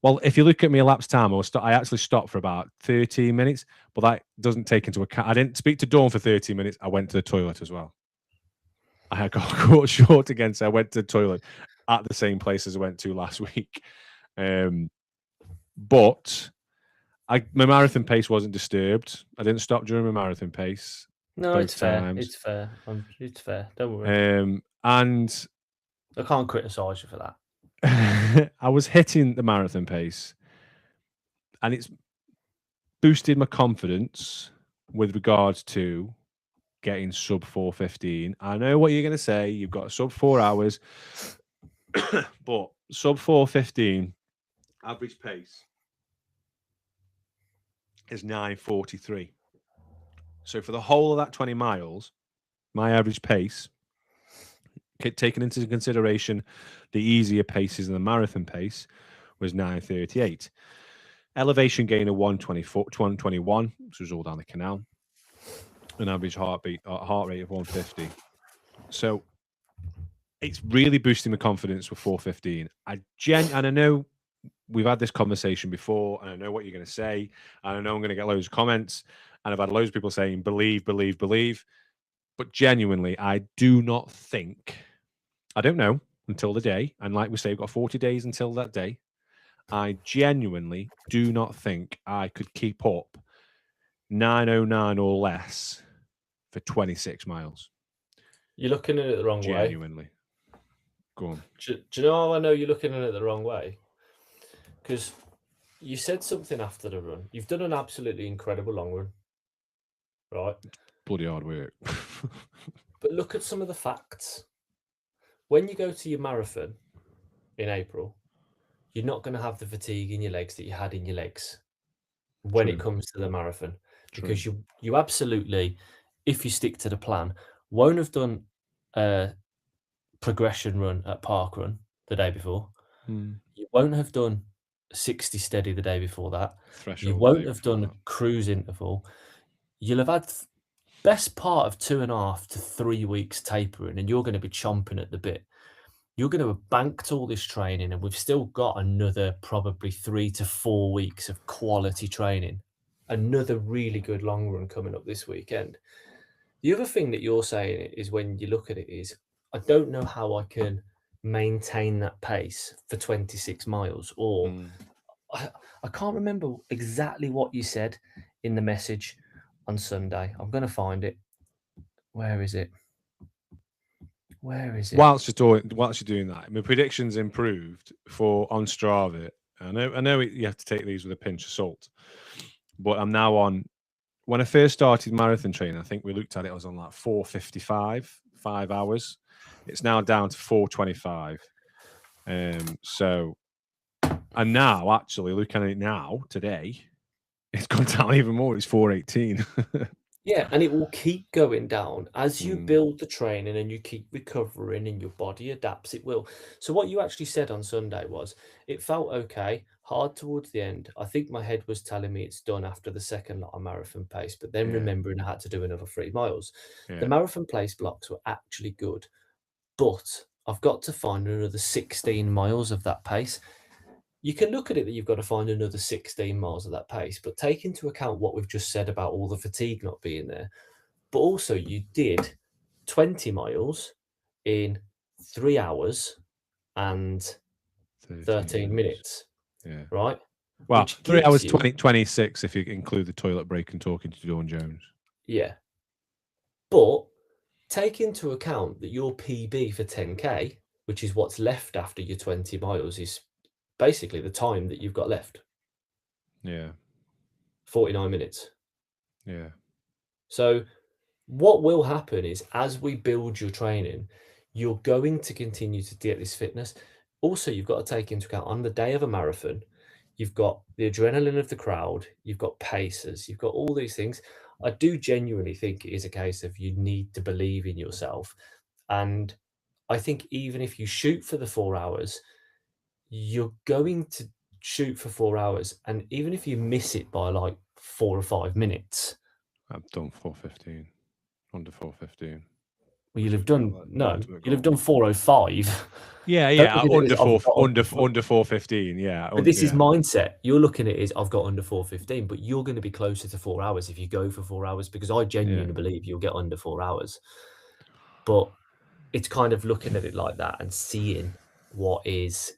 Well, if you look at my elapsed time, I actually stopped for about 13 minutes, but that doesn't take into account. I didn't speak to Dawn for 13 minutes. I went to the toilet as well. I got caught short again, so I went to the toilet at the same place as I went to last week. But my marathon pace wasn't disturbed. I didn't stop during my marathon pace. No, it's fair. It's fair. It's fair. Don't worry. And I can't criticise you for that. I was hitting the marathon pace, and it's boosted my confidence with regards to getting sub 4:15. I know what you're going to say. You've got sub 4 hours, but sub 4:15 average pace is 9:43. So for the whole of that 20 miles, my average pace, taking into consideration the easier paces and the marathon pace, was 9:38. Elevation gain of 121, which was all down the canal. An average heart rate of 150. So it's really boosting the confidence with 4:15. And I know we've had this conversation before, and I know what you're going to say, and I know I'm going to get loads of comments, and I've had loads of people saying believe. But genuinely, I do not think, I don't know until the day, and like we say, we've got 40 days until that day. I genuinely do not think I could keep up 9:09 or less for 26 miles. You're looking at it the wrong way. Genuinely. Go on. Do you know how I know you're looking at it the wrong way? Because you said something after the run. You've done an absolutely incredible long run, right? Bloody hard work. But look at some of the facts. When you go to your marathon in April, you're not going to have the fatigue in your legs that you had in your legs when it comes to the marathon. Because you absolutely, if you stick to the plan, won't have done a progression run at Parkrun the day before. You won't have done 60 steady the day before that. You won't have done a cruise interval. You'll have had best part of 2.5 to 3 weeks tapering, and you're going to be chomping at the bit. You're going to have banked all this training, and we've still got another probably 3 to 4 weeks of quality training. Another really good long run coming up this weekend. The other thing that you're saying is, when you look at it, is I don't know how I can maintain that pace for 26 miles, or I can't remember exactly what you said in the message on Sunday. I'm going to find it. Where is it? Whilst you're doing that, my predictions improved on Strava. I know you have to take these with a pinch of salt, but I'm now on. When I first started marathon training, I think we looked at it. I was on like 4:55, 5 hours. It's now down to 4:25. And now, actually, looking at it now today, it's gone down even more. It's 4:18. Yeah, and it will keep going down as you build the training and you keep recovering and your body adapts. It will. So what you actually said on Sunday was it felt okay, hard towards the end. I think my head was telling me it's done after the second lot of marathon pace, but then remembering I had to do another 3 miles. The marathon pace blocks were actually good, but I've got to find another 16 miles of that pace. You can look at it that you've got to find another 16 miles of that pace, but take into account what we've just said about all the fatigue not being there. But also you did 20 miles in 3 hours and 13 minutes. Yeah. Right? Well, 3 hours 26 if you include the toilet break and talking to Dawn Jones. Yeah. But take into account that your PB for 10K, which is what's left after your 20 miles, is basically the time that you've got left. Yeah. 49 minutes. Yeah. So what will happen is, as we build your training, you're going to continue to get this fitness. Also, you've got to take into account on the day of a marathon, you've got the adrenaline of the crowd, you've got pacers, you've got all these things. I do genuinely think it is a case of you need to believe in yourself. And I think even if you shoot for the 4 hours, you're going to shoot for 4 hours, and even if you miss it by like 4 or 5 minutes, I've done 4:15, under 4:15. well, you'll have done ultimate you'll have goal. done 4:05. Yeah, Don't yeah, look at it as I've got under 4:15. Yeah, But this is yeah. mindset. You're looking at it as I've got under 4:15, but you're going to be closer to 4 hours if you go for 4 hours, because I genuinely believe you'll get under 4 hours. But it's kind of looking at it like that and seeing what is,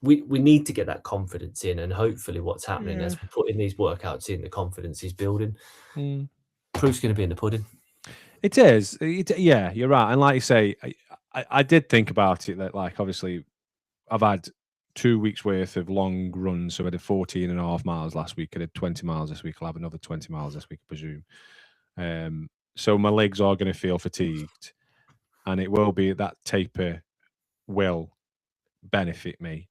we need to get that confidence in, and hopefully what's happening as we're putting these workouts in, the confidence is building. Proof's going to be in the pudding. It is. Yeah, you're right. And like you say, I did think about it that, like, obviously I've had 2 weeks worth of long runs. So I did 14.5 miles last week. I did 20 miles this week. I'll have another 20 miles this week, I presume. So my legs are going to feel fatigued, and it will be that taper will benefit me.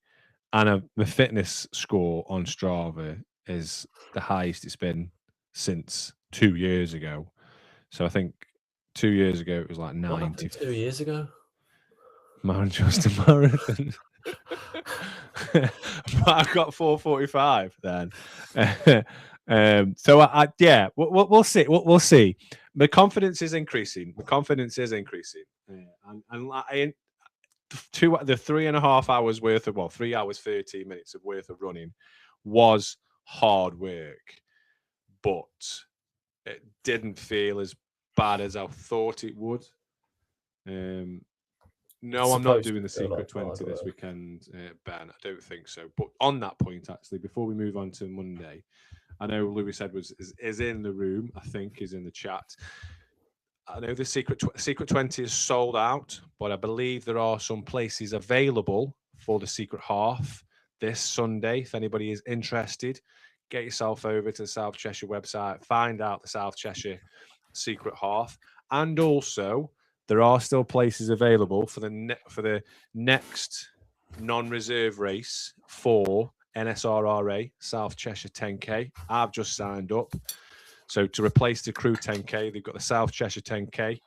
And the fitness score on Strava is the highest it's been since 2 years ago. So I think 2 years ago it was like 90. 2 years ago? Manchester Marathon. But I've got 4:45 then. So yeah, we'll see. We'll see. My confidence is increasing. And the 3.5 hours worth of 3 hours 13 minutes of worth of running was hard work, but it didn't feel as bad as I thought it would. No, I'm not doing the Secret 20 this weekend, Ben. I don't think so. But on that point, actually, before we move on to Monday, I know Lewis Edwards is in the room. I think is in the chat. I know the Secret 20 is sold out, but I believe there are some places available for the Secret Half this Sunday. If anybody is interested, get yourself over to the South Cheshire website, find out the South Cheshire Secret Half, and also there are still places available for the next non-reserve race for NSRRA South Cheshire 10K. I've just signed up. So to replace the Crew 10K, they've got the South Cheshire 10K.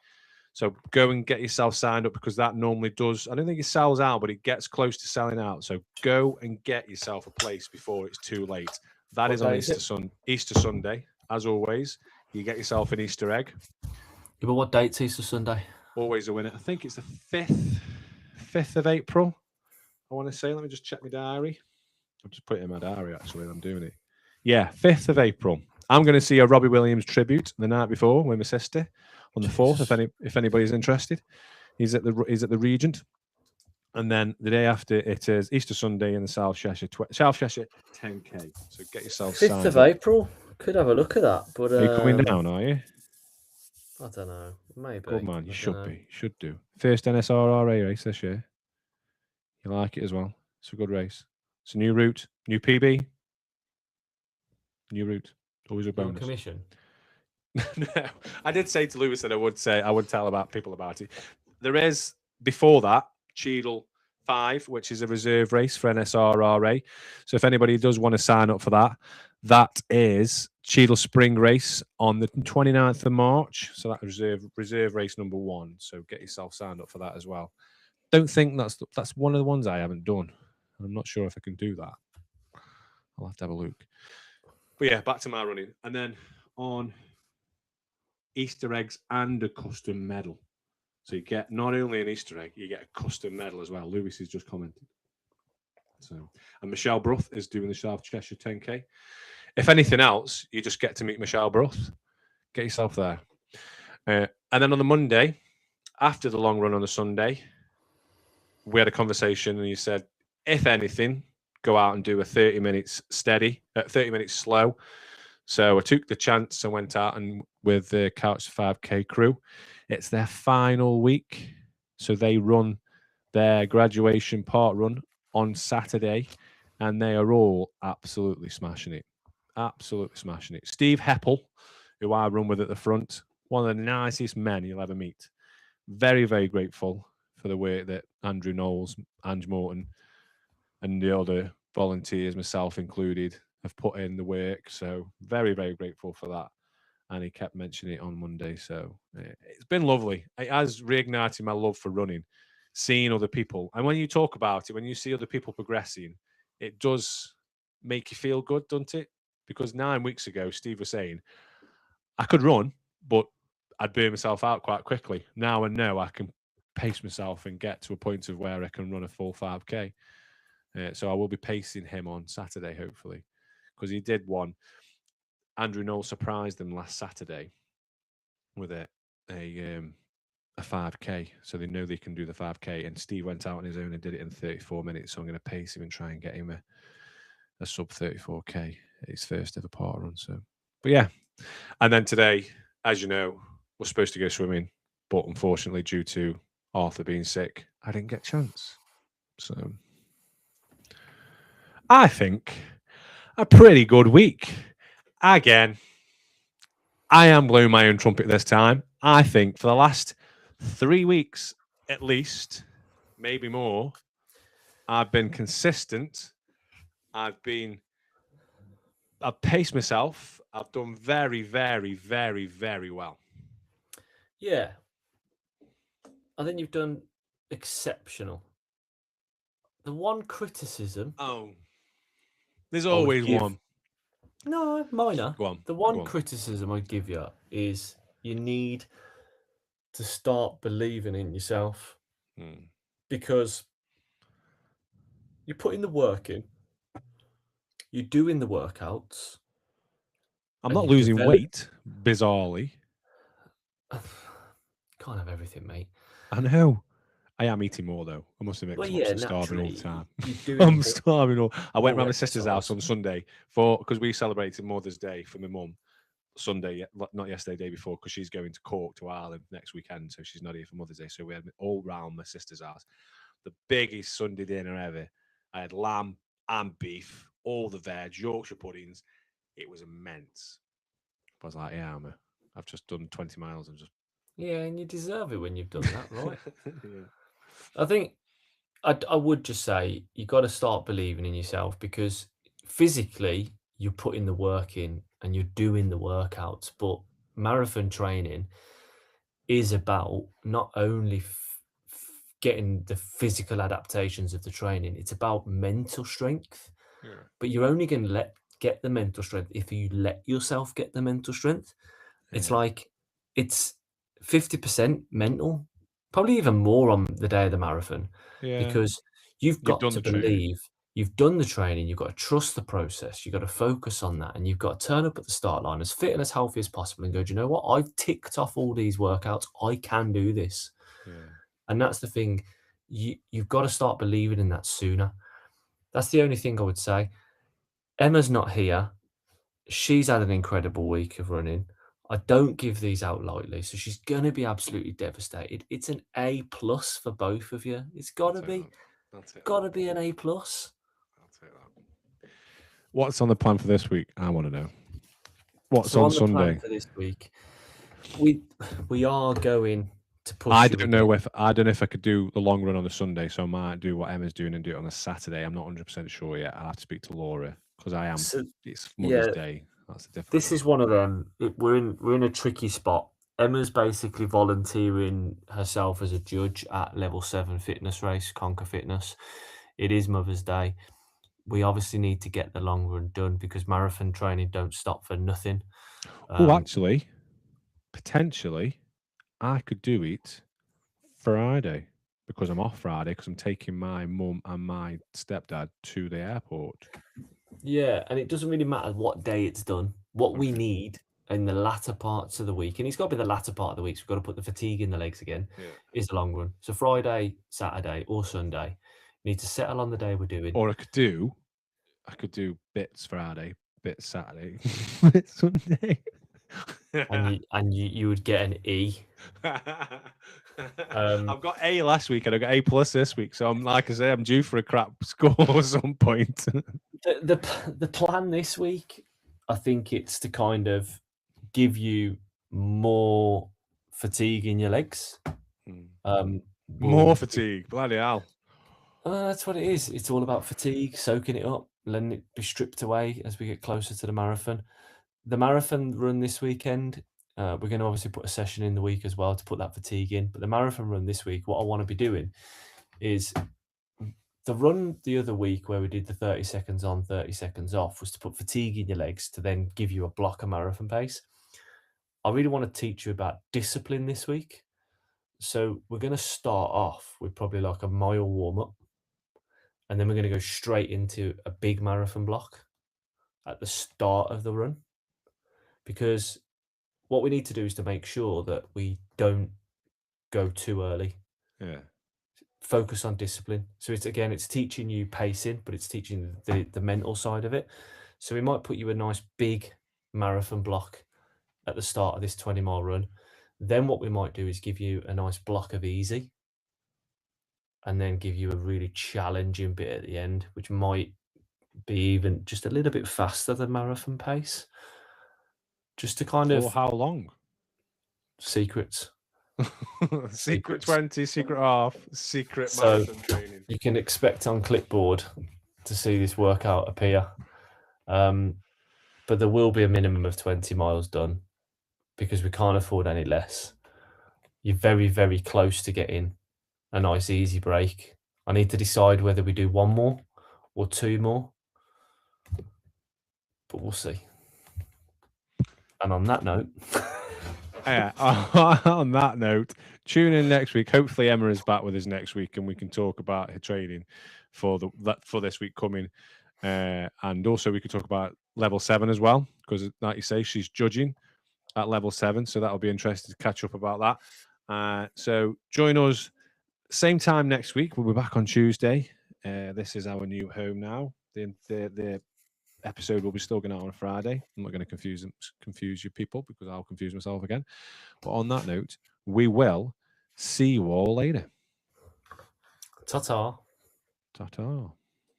So go and get yourself signed up, because that normally does, I don't think it sells out, but it gets close to selling out. So go and get yourself a place before it's too late. That is on Easter Sunday, as always. You get yourself an Easter egg. Yeah, but what date's Easter Sunday? Always a winner. I think it's the 5th of April, I want to say. Let me just check my diary. I'll just put it in my diary, actually, and I'm doing it. Yeah, 5th of April. I'm going to see a Robbie Williams tribute the night before with my sister on the 4th. If anybody's interested, he's at the Regent, and then the day after it is Easter Sunday in the South Cheshire 10K. So get yourself 5th of April. Could have a look at that. But are you coming down? Are you? I don't know. Maybe. Good man. You should be. Should do. First NSRRA race this year. You like it as well. It's a good race. It's a new route, new PB, new route. Always a bonus. Commission. No, I did say to Lewis that I would tell about people about it. There is, before that, Cheadle 5, which is a reserve race for NSRRA. So if anybody does want to sign up for that, that is Cheadle Spring Race on the 29th of March. So that reserve race number 1. So get yourself signed up for that as well. Don't think that's one of the ones I haven't done. I'm not sure if I can do that. I'll have to have a look. But yeah, back to my running. And then on Easter eggs and a custom medal. So you get not only an Easter egg, you get a custom medal as well. Lewis has just commented. So, and Michelle Bruth is doing the South Cheshire 10K. If anything else, you just get to meet Michelle Bruth. Get yourself there. And then on the Monday, after the long run on the Sunday, we had a conversation and you said, if anything, go out and do a 30 minutes steady, 30 minutes slow. So I took the chance and went out and with the Couch 5K crew. It's their final week. So they run their graduation part run on Saturday, and they are all absolutely smashing it. Absolutely smashing it. Steve Heppel, who I run with at the front, one of the nicest men you'll ever meet. Very, very grateful for the work that Andrew Knowles, Ange Morton, and the other volunteers, myself included, have put in the work. So very, very grateful for that. And he kept mentioning it on Monday. So it's been lovely. It has reignited my love for running seeing other people. And when you talk about it, when you see other people progressing, it does make you feel good, doesn't it? Because 9 weeks ago, Steve was saying, I could run, but I'd burn myself out quite quickly. Now I know I can pace myself and get to a point of where I can run a full 5K. So I will be pacing him on Saturday, hopefully, because he did one. Andrew Knoll surprised him last Saturday with a 5K, so they know they can do the 5K. And Steve went out on his own and did it in 34 minutes. So I'm going to pace him and try and get him a sub 34K at his first ever park run. So, but yeah. And then today, as you know, we're supposed to go swimming, but unfortunately, due to Arthur being sick, I didn't get a chance. So I think a pretty good week. Again, I am blowing my own trumpet this time. I think for the last 3 weeks, at least, maybe more, I've been consistent. I've paced myself. I've done very, very, very, very well. Yeah. I think you've done exceptional. The one criticism... Oh. There's always one. No, minor. Go on. The one criticism I give you is you need to start believing in yourself, because you're putting the work in, you're doing the workouts. I'm not losing weight, bizarrely. Can't have everything, mate. I know. I am eating more, though. I must admit, I'm starving all the time. I'm starving all. I went round my sister's house on Sunday because we celebrated Mother's Day for my mum Sunday, not yesterday, day before, because she's going to Cork to Ireland next weekend, so she's not here for Mother's Day. So we had all round my sister's house. The biggest Sunday dinner ever. I had lamb and beef, all the veg, Yorkshire puddings. It was immense. I was like, yeah, I've just done 20 miles and just... Yeah, and you deserve it when you've done that, right? Yeah. I think I would just say you got to start believing in yourself, because physically you're putting the work in and you're doing the workouts, but marathon training is about not only getting the physical adaptations of the training, it's about mental strength. Yeah. But you're only going to get the mental strength if you let yourself get the mental strength. Yeah. It's like it's 50% mental, probably even more on the day of the marathon, because you've got to believe you've done the training, you've got to trust the process, you've got to focus on that, and you've got to turn up at the start line as fit and as healthy as possible and go, do you know what? I've ticked off all these workouts. I can do this. Yeah. And that's the thing. You've got to start believing in that sooner. That's the only thing I would say. Emma's not here. She's had an incredible week of running. I don't give these out lightly, so she's going to be absolutely devastated. It's an A+ for both of you. It's got to be. Got to be an A+. I'll take that. What's on the plan for this week? I want to know. What's on Sunday? Plan for this week? We are going to push. I don't know if I could do the long run on a Sunday, so I might do what Emma's doing and do it on a Saturday. I'm not 100% sure yet. I'll have to speak to Laura because I am. It's Mother's Day. That's a different. This is one of them. We're in a tricky spot. Emma's basically volunteering herself as a judge at level 7 fitness race, Conquer Fitness. It is Mother's Day. We obviously need to get the long run done because marathon training don't stop for nothing. Actually, potentially, I could do it Friday because I'm off Friday because I'm taking my mum and my stepdad to the airport. Yeah, and it doesn't really matter what day it's done. What we need in the latter parts of the week, and it's got to be the latter part of the week, so we've got to put the fatigue in the legs again, is the long run. So Friday, Saturday, or Sunday, we need to settle on the day we're doing. Or I could do bits Friday, bits Saturday, bits Sunday. and you would get an E. I've got A last week and I got A+ this week, so I'm like I say, I'm due for a crap score at some point. The plan this week, I think it's to kind of give you more fatigue in your legs. More fatigue, bloody hell. That's what it is. It's all about fatigue, soaking it up, letting it be stripped away as we get closer to the marathon. The marathon run this weekend, We're going to obviously put a session in the week as well to put that fatigue in. But the marathon run this week, what I want to be doing is the run the other week where we did the 30 seconds on, 30 seconds off was to put fatigue in your legs to then give you a blocker marathon pace. I really want to teach you about discipline this week. So we're going to start off with probably like a mile warm up. And then we're going to go straight into a big marathon block at the start of the run. Because what we need to do is to make sure that we don't go too early. Yeah. Focus on discipline. So it's teaching you pacing, but it's teaching the mental side of it. So we might put you a nice big marathon block at the start of this 20-mile run. Then what we might do is give you a nice block of easy, and then give you a really challenging bit at the end, which might be even just a little bit faster than marathon pace. Just to kind of... For how long? Secrets. Secret 20, secret half, secret So marathon training. you can expect on Clipboard to see this workout appear. But there will be a minimum of 20 miles done because we can't afford any less. You're very, very close to getting a nice easy break. I need to decide whether we do one more or two more, but we'll see. And on that note... Yeah, on that note, tune in next week. Hopefully Emma is back with us next week and we can talk about her training for this week coming. And also we could talk about level 7 as well, because like you say, she's judging at level 7. So that'll be interesting to catch up about that. So join us same time next week. We'll be back on Tuesday. This is our new home now. The episode will be still going out on a Friday. I'm not going to confuse you people because I'll confuse myself again. But on that note, we will see you all later. Ta-ta. Ta-ta.